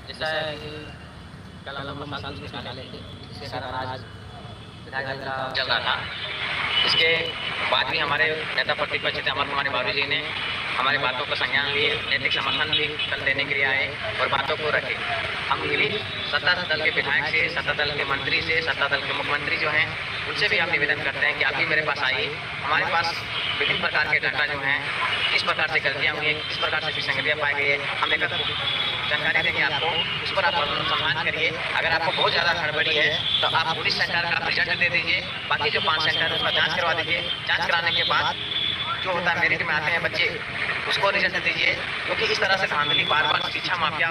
जैसा है कि कल हम लोग मसाल से निकाले थे, इसके कारण आज विधायक का चल रहा था। इसके बाद भी हमारे नेता प्रतिपक्ष थे अमर कुमार बाबू जी ने हमारी बातों को संज्ञान लिए, नैतिक समर्थन भी कल देने के लिए आए और बातों को रखे। हम भी सत्ता दल के विधायक से, सत्ता दल के मंत्री से, सत्ता दल के मुख्यमंत्री जो हैं उनसे भी हम निवेदन करते हैं कि आप भी मेरे पास आइए। हमारे पास विभिन्न प्रकार के डाटा जो हैं, किस प्रकार से गलतियाँ हुई हैं, किस प्रकार से विसंगतियाँ पाई गई है, हम एक जानकारी देंगे आपको। उस पर आप अनुसंधान करिए। अगर आपको बहुत ज़्यादा गड़बड़ी है तो आप पुलिस सेंटर का रिजल्ट दे दीजिए। बाकी जो 5 सेंटर उसका जाँच करवा दीजिए। जाँच कराने के बाद जो होता है मेरिट में आते हैं बच्चे, उसको रिजल्ट दीजिए। क्योंकि इस तरह से धांधली बार शिक्षा माफिया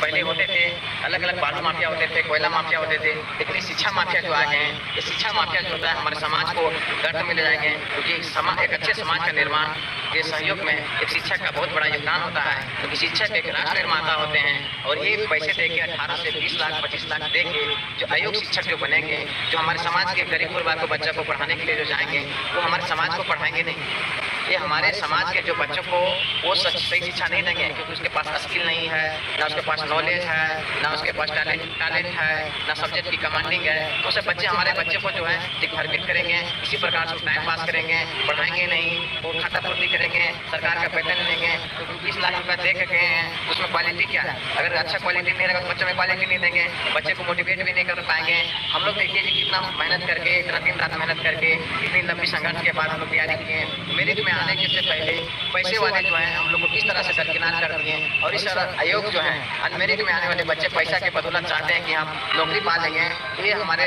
पहले होते थे, अलग अलग बालू माफिया होते थे, कोयला माफिया होते थे, लेकिन शिक्षा माफिया जो आ गए हैं, ये शिक्षा माफिया जो होता है हमारे समाज को गर्त में ले जाएंगे। क्योंकि समाज एक अच्छे समाज का निर्माण के सहयोग में एक शिक्षक का बहुत बड़ा योगदान होता है। क्योंकि शिक्षक एक राष्ट्र निर्माता होते हैं और ये पैसे दे के 18 से 20 लाख 25 लाख दे के जो अयोग्य शिक्षक जो बनेंगे, जो हमारे समाज के गरीब परिवार को बच्चों को पढ़ाने के लिए जो जाएंगे, वो हमारे समाज को पढ़ाएंगे नहीं। ये हमारे समाज के जो बच्चों को वो सही शिक्षा नहीं देंगे, क्योंकि उसके पास स्किल नहीं है, ना उसके पास नॉलेज है, ना उसके पास टैलेंट है, ना सब्जेक्ट की कमांडिंग है। तो उसे बच्चे हमारे बच्चे को जो है भरमित करेंगे, इसी प्रकार से टाइम पास करेंगे, पढ़ाएंगे नहीं, वो खाता पूर्ति करेंगे, सरकार का वेतन लेंगे। तो 20 लाख रुपये दे के हैं, उसमें क्वालिटी क्या है? अगर अच्छा क्वालिटी नहीं रहेगा तो बच्चों में क्वालिटी नहीं देंगे, बच्चे को मोटिवेट भी नहीं कर पाएंगे। हम लोग देखिए कि कितना मेहनत करके, इतना दिन रात मेहनत करके, इतनी लंबी संघर्ष के बाद हम लोग तैयारी किए हैं। मेरिट में आने के से पहले पैसे वाले जो हैं हम लोग को किस तरह से दरकिनार कर दिए, और इस तरह अयोग जो हैं अनमेरिट में आने वाले बच्चे पैसा के बदौलत चाहते हैं कि हम नौकरी पा लेंगे। तो ये हमारे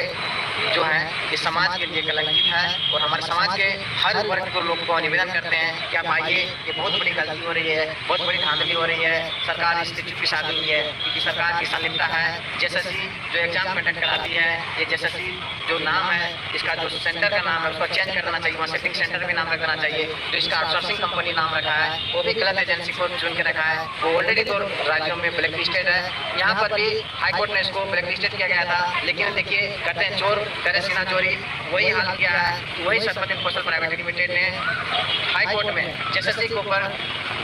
जो है ये समाज के लिए कलंकित है। और हमारे समाज के हर वर्ग के लोग को निवेदन करते हैं कि आप आइए, ये बहुत बड़ी गलती हो रही है, बहुत बड़ी धांधली हो रही है। सरकार इससे चुप्पी साध रही है क्योंकि सरकार की संलिप्तता है। जेएसएससी जो एग्जाम कंडक्ट कराती है, ये जेएसएससी जो नाम है, इसका जो सेंटर का नाम है उसको चेंज कर देना चाहिए, वहाँ सेटिंग सेंटर भी नाम रखना चाहिए। जो इसका आउटसोर्सिंग कंपनी नाम रखा है वो भी गलत एजेंसी को चुन के रखा है। वो ऑलरेडी 2 राज्यों में ब्लैक लिस्टेड है। यहाँ पर भी हाईकोर्ट ने इसको ब्लैक लिस्टेड किया गया था, लेकिन देखिए कहते हैं चोर करे सीना चोरी, वही हाल किया है। वही सरस्वती कौशल प्राइवेट लिमिटेड ने हाईकोर्ट में जेएसएससी के ऊपर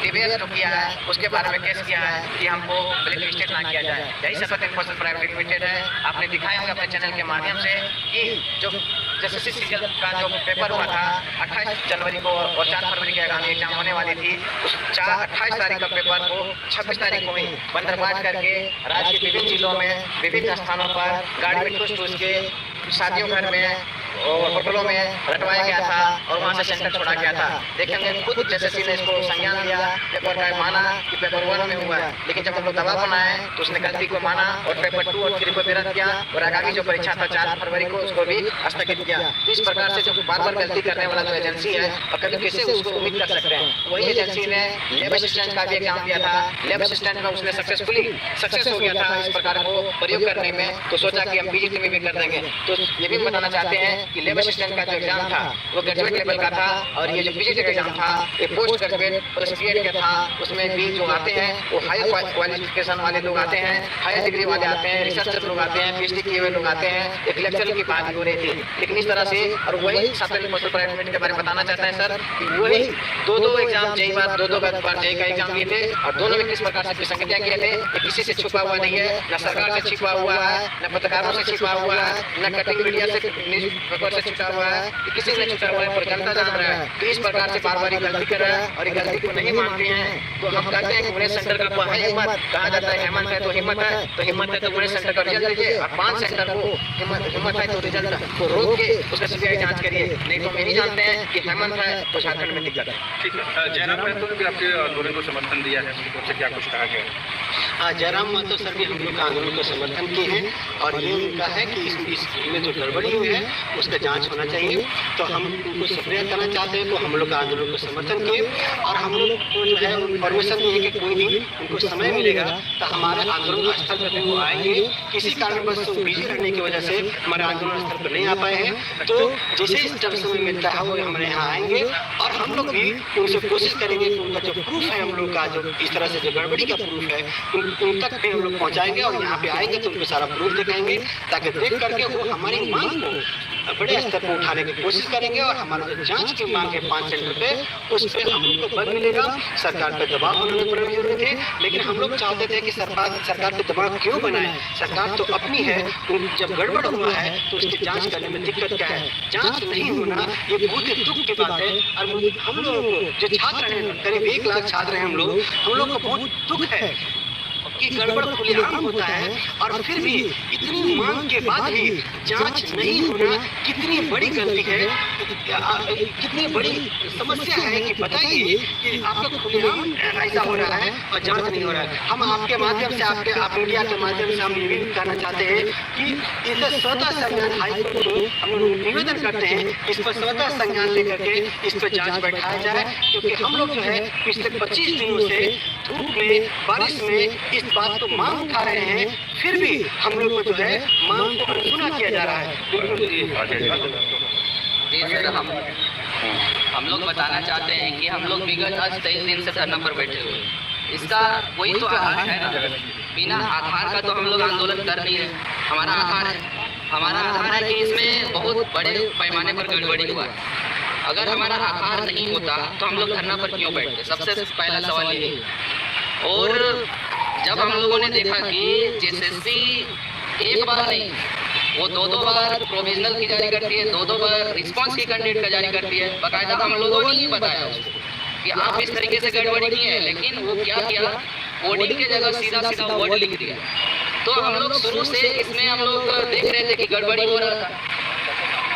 टीवीएस जो किया है उसके बारे में केस किया है कि हमको ब्लैक लिस्टेड ना किया जाए। यही सरस्वती कौशल प्राइवेट लिमिटेड है। आपने दिखाया होगा अपने चैनल के माध्यम से कि जो जेएसएससी सीजन का जो पेपर हुआ था 28 जनवरी को और 4 फरवरी की आगामी एग्जाम होने वाली थी, उस 28 तारीख का पेपर को 26 तारीख को ही बंदरबाट करके राज्य के विभिन्न जिलों में विभिन्न स्थानों पर गाड़ी में ठूस के शादियों घर में और होटलों में रटवाया गया था और वहाँ से सेंटर छोड़ा गया था। देखेंगे खुद जेएसएससी ने इसको संज्ञान लिया, पेपर का माना कि पेपर 1 में हुआ है, लेकिन जब हम लोग दबाव बनाए तो उसने गलती को माना और पेपर 2 और 3 को निरस्त किया और आगामी जो परीक्षा था 4 फरवरी को उसको भी स्थगित किया। तो इस प्रकार से जो बार बार गलती करने वाला जो एजेंसी है और कभी कैसे उसको उम्मीद कर सकते हैं। वही एजेंसी ने लैब असिस्टेंट का भी एग्जाम दिया था, लैब असिस्टेंट में उसने सक्सेस हो गया था इस प्रकार को प्रयोग करने में। तो सोचा कि हम पीजीटी में भी कर देंगे। तो ये भी बताना चाहते हैं कि लैब असिस्टेंट का जो एग्जाम था वो ग्रेजुएट लेवल का था और ये जो पीजीटी का एग्जाम था ये पोस्ट ग्रेजुएट प्लस बीएड का था। उसमें भी जो आते हैं वो हाई क्वालिफिकेशन वाले लोग आते हैं, हाई डिग्री वाले आते हैं, रिसर्चर लोग आते हैं, पीएचडी किए हुए लोग आते हैं। एक लेक्चर की बात हो रही थी, लेकिन इस तरह से और वही सरस्वती कौशल प्राइवेट के बारे में बताना चाहते हैं सर कि वही 2 एग्जाम जेई बार 2 बार जेई का एग्जाम लिए थे और दोनों में किस प्रकार से विसंगतियां किए थे। किसी से छुपा हुआ नहीं है, न सरकार से छिपा हुआ है, न पत्रकारों से छिपा हुआ है, न कटिंग मीडिया से न्यूज पेपर से छुटा हुआ है, किसी ने छुटा हुआ है, पर जनता जान रहा है। तो इस प्रकार से बार बार गलती कर रहा है और गलती को नहीं मानते हैं। तो हम कहते हैं कि पुणे सेंटर का है हिम्मत, कहा जाता है हेमंत है तो हिम्मत है, तो हिम्मत है तो पुणे सेंटर का रिजल्ट दीजिए और 5 सेंटर को हिम्मत है तो रिजल्ट को रोक के उसका सीबीआई जांच करिए। नहीं तो मेरी जानते हैं कि हेमंत है तो झारखंड में दिक्कत है। ठीक है, जयराम महतो ने भी आपके आंदोलन को समर्थन दिया है, उनकी तरफ से क्या कुछ कहा गया है? हाँ, जयराम महतो सर भी हम लोग का आंदोलन को समर्थन किए हैं और ये उनका है कि इसमें जो गड़बड़ी हुई है उसका जांच होना चाहिए। तो हम उनको सक्रिय करना चाहते हैं, तो हम लोग का आंदोलन को समर्थन किए और हम लोग को जो है परमिशन दी है कि कोई भी उनको समय मिलेगा तो हमारे आंदोलन स्थल पर वो आएंगे। किसी कारणवश बिजी रहने की वजह से हमारे आंदोलन स्थल पर नहीं आ पाए हैं, तो जैसे जब समय मिलता है वो हमारे यहाँ आएंगे और हम लोग भी उनसे कोशिश करेंगे कि उनका जो प्रूफ है हम लोग का जो इस तरह से जो गड़बड़ी का प्रूफ है उन तक भी हम लोग पहुँचाएंगे और यहाँ पे आएंगे तो उनको सारा प्रूफ दिखाएंगे ताकि देख करके वो हमारी मांग को बड़े स्तर पर उठाने की कोशिश करेंगे और हमारा जो जांच की मांग है 5 सेंटर पे, उस पर हम लोग को बल मिलेगा। सरकार पर दबाव बनाने की बड़ी जरूरत है, लेकिन हम लोग चाहते थे कि सरकार पे दबाव क्यों बनाए? सरकार तो अपनी है, जब गड़बड़ हुआ है तो उसकी जांच करने में दिक्कत क्या है? जांच नहीं होना ये बहुत ही दुख की बात है। और हम लोगों को जो छात्र हैं, करीब 1 लाख छात्र हैं हम लोग को बहुत दुख है कि गड़बड़ खुलेआम होता है और फिर भी इतनी मांग के बाद भी जांच नहीं होना कितनी बड़ी गलती है, कितनी बड़ी समस्या है कि बताइए कि आपका खुलेआम ऐसा हो रहा है और जांच नहीं हो रहा है। हम आपके माध्यम से आप मीडिया के माध्यम से हम ये भी कहना चाहते हैं कि इसे स्वतः संज्ञान हाईकोर्ट को हम लोग निवेदन करते हैं, इस पर स्वतः संज्ञान लेकर के इस पर जांच बैठाया जाए, क्योंकि हम लोग जो है पिछले 25 दिनों से धूप में, बारिश में इस बात को मांग उठा रहे हैं, फिर भी हम लोग को जो है मांग को अनसुना किया जा रहा है। जी सर, हम लोग बताना चाहते हैं कि हम लोग विगत आज 23 दिन से धरना पर बैठे हुए, इसका कोई तो आधार है ना। बिना आधार का तो हम लोग आंदोलन कर नहीं रहे। हमारा आधार है कि इसमें बहुत बड़े पैमाने पर गड़बड़ी हुआ है। अगर हमारा आधार नहीं होता तो हम लोग धरना पर क्यों बैठते? सबसे पहला सवाल ये है। और जब हम लोगों ने देखा कि जेएसएससी एक बार नहीं, वो 2 बार प्रोविजनल की जारी करती है, 2 बार रिस्पांस की कैंडिडेट का जारी करती है, बाकायदा हम लोगों ने ही बताया उसको कि आप इस तरीके से गड़बड़ी की है, लेकिन वो क्या किया, कोडिंग की जगह सीधा वर्ड लिख दिया। तो हम लोग शुरू से इसमें हम लोग देख रहे थे कि गड़बड़ी हो रहा था,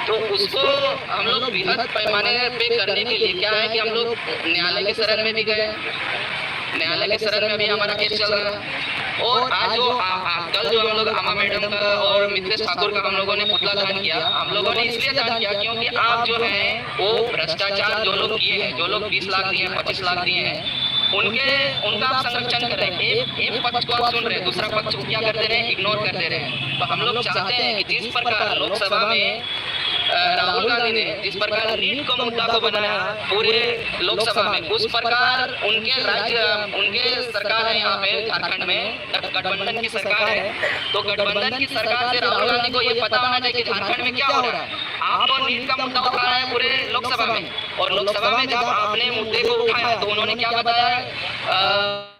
तो उसको हम लोग बृहद पैमाने पे करने के लिए क्या है कि हम लोग न्यायालय के शरण में भी गए। न्यायालय के शरण में भी हमारा केस चल रहा है। और आज जो कल जो हम लोग आमा मैडम का और मित्रेश ठाकुर का हम लोगों ने पुतला दहन किया, हम लोगों ने इसलिए दहन किया क्योंकि आप जो हैं वो भ्रष्टाचार जो लोग किए हैं, जो लोग 20 लाख दिए हैं, 25 लाख दिए हैं, उनका आप संरक्षण कर रहे हैं। एक पक्ष को आप सुन रहे हैं, दूसरा पक्ष को क्या करते रहे, इग्नोर करते रहे। तो हम लोग चाहते हैं कि जिस प्रकार लोकसभा में राहुल गांधी ने जिस प्रकार नीट को मुद्दा को बनाया पूरे लोकसभा में, उस प्रकार उनके सरकार है यहाँ पे झारखंड में, गठबंधन की सरकार है। तो गठबंधन की सरकार से राहुल गांधी को ये पता होना चाहिए कि झारखंड में क्या हो रहा है। आप तो नीट का मुद्दा उठा रहे हैं पूरे लोकसभा में, और लोकसभा में जब आपने मुद्दे को उठाया तो उन्होंने क्या बताया,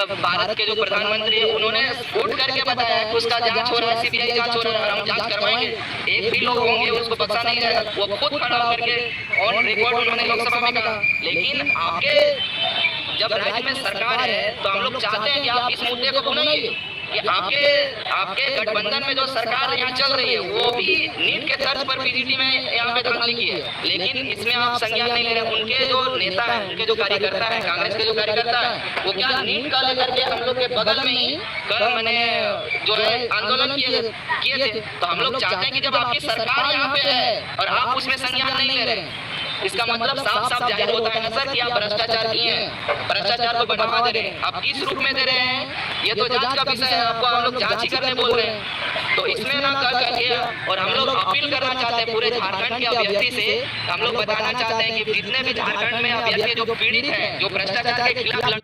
भारत के जो प्रधानमंत्री है उन्होंने उठ करके बताया कि उसका जांच हो रहा है, सीबीआई जांच हो रहा है, हम जांच करवाएंगे। एक भी लोग होंगे उसको बख्शा नहीं जाएगा। वो खुद खड़ा होकर के ऑन रिकॉर्ड उन्होंने लोकसभा में कहा। लेकिन आपके जब राज्य में सरकार है तो हम लोग चाहते हैं कि आप इस मुद्दे को भुनाइए कि आपके गठबंधन में जो सरकार यहाँ चल रही है वो भी नीट के तर्ज पर पीजीटी में यहाँ पे धांधली की है, लेकिन इसमें आप संज्ञान नहीं ले रहे। उनके जो नेता है, उनके जो कार्यकर्ता है, कांग्रेस के जो कार्यकर्ता है, वो क्या नीट का लेकर के हम लोग के बगल में ही कल मैंने जो है आंदोलन किए थे। तो हम लोग चाहते हैं कि जब आपकी सरकार यहाँ पे है और आप उसमें संज्ञान नहीं ले रहे, इसका मतलब साफ साफ जाहिर होता है ना सर कि आप भ्रष्टाचार किए हैं, भ्रष्टाचार को बढ़ावा दे रहे हैं। आप किस रूप में दे रहे हैं ये तो जांच का विषय है, आपको हम लोग जांच ही करने बोल रहे हैं। तो इसमें ना कर करके, और हम लोग अपील करना चाहते हैं पूरे झारखंड के अभ्यर्थी से, हम लोग बताना चाहते हैं कि जितने भी झारखंड में अभ्यर्थी जो पीड़ित हैं, जो भ्रष्टाचार के खिलाफ